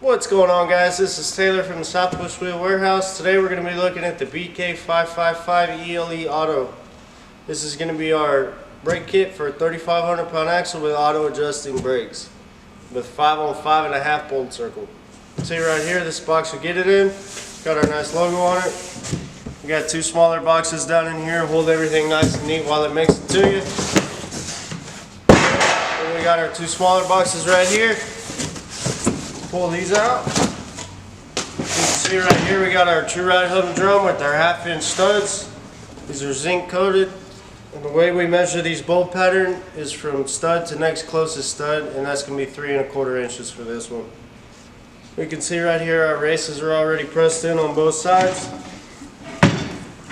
What's going on, guys? This is Taylor from the Southwest Wheel Warehouse. Today we're going to be looking at the BK555 ELE Auto. This is going to be our brake kit for a 3,500 pound axle with auto adjusting brakes with 5 on 5.5 bolt circle. See right here, this box will get it in. Got our nice logo on it. We got two smaller boxes down in here, hold everything nice and neat while it makes it to you. And we got our two smaller boxes right here. Pull these out. You can see right here we got our true ride hub and drum with our 1/2 inch studs. These are zinc coated, and the way we measure these bolt pattern is from stud to next closest stud, and that's going to be 3 1/4 inches for this one. We can see right here our races are already pressed in on both sides.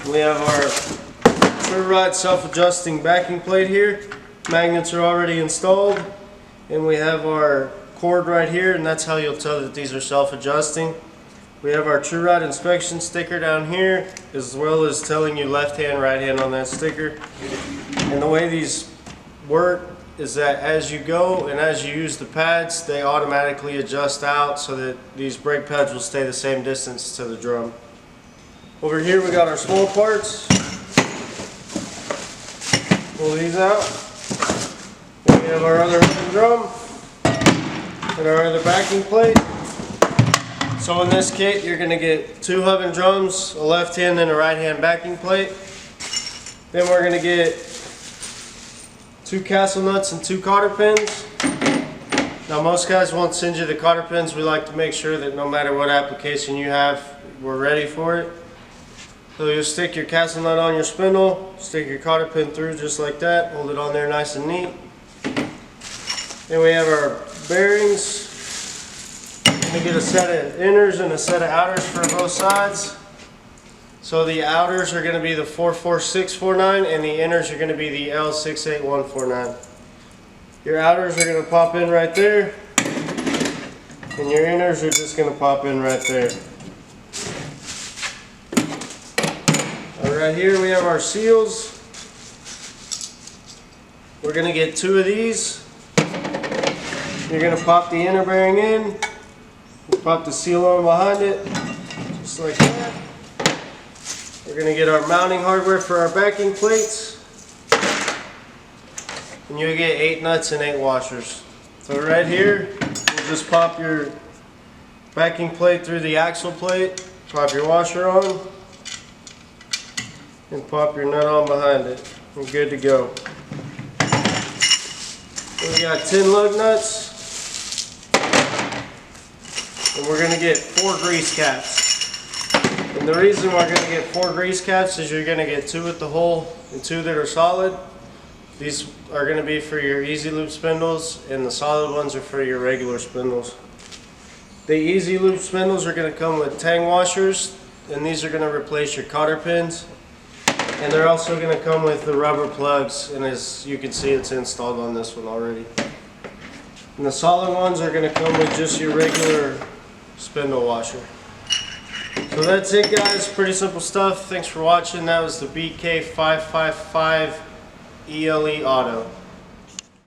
We have our true ride self-adjusting backing plate here. Magnets are already installed, and we have our cord right here, and that's how you'll tell that these are self-adjusting. We have our true ride inspection sticker down here, as well as telling you left hand, right hand on that sticker. And the way these work is that as you go and as you use the pads, they automatically adjust out so that these brake pads will stay the same distance to the drum. Over here we got our small parts. Pull these out. Then we have our other drum and our other backing plate. So in this kit you're going to get 2 hub and drums, a left hand and a right hand backing plate. Then we're going to get 2 castle nuts and 2 cotter pins. Now most guys won't send you the cotter pins. We like to make sure that no matter what application you have, we're ready for it. So you'll stick your castle nut on your spindle, stick your cotter pin through just like that, hold it on there nice and neat. Then we have our bearings. We get a set of inners and a set of outers for both sides. So the outers are going to be the 44649 and the inners are going to be the L68149. Your outers are going to pop in right there, and your inners are just going to pop in right there. Right here we have our seals. We're going to get 2 of these. You're going to pop the inner bearing in, pop the seal on behind it, just like that. We're going to get our mounting hardware for our backing plates, and you'll get 8 nuts and 8 washers. So right here, you'll just pop your backing plate through the axle plate, pop your washer on, and pop your nut on behind it. We're good to go. Then we got 10 lug nuts. And we're going to get 4 grease caps. And the reason we're going to get 4 grease caps is you're going to get 2 at the hole and 2 that are solid. These are going to be for your easy loop spindles, and the solid ones are for your regular spindles. The easy loop spindles are going to come with tang washers, and these are going to replace your cotter pins. And they're also going to come with the rubber plugs, and as you can see, it's installed on this one already. And the solid ones are going to come with just your regular spindle washer. So that's it, guys. Pretty simple stuff. Thanks for watching. That was the BK555 ELE Auto.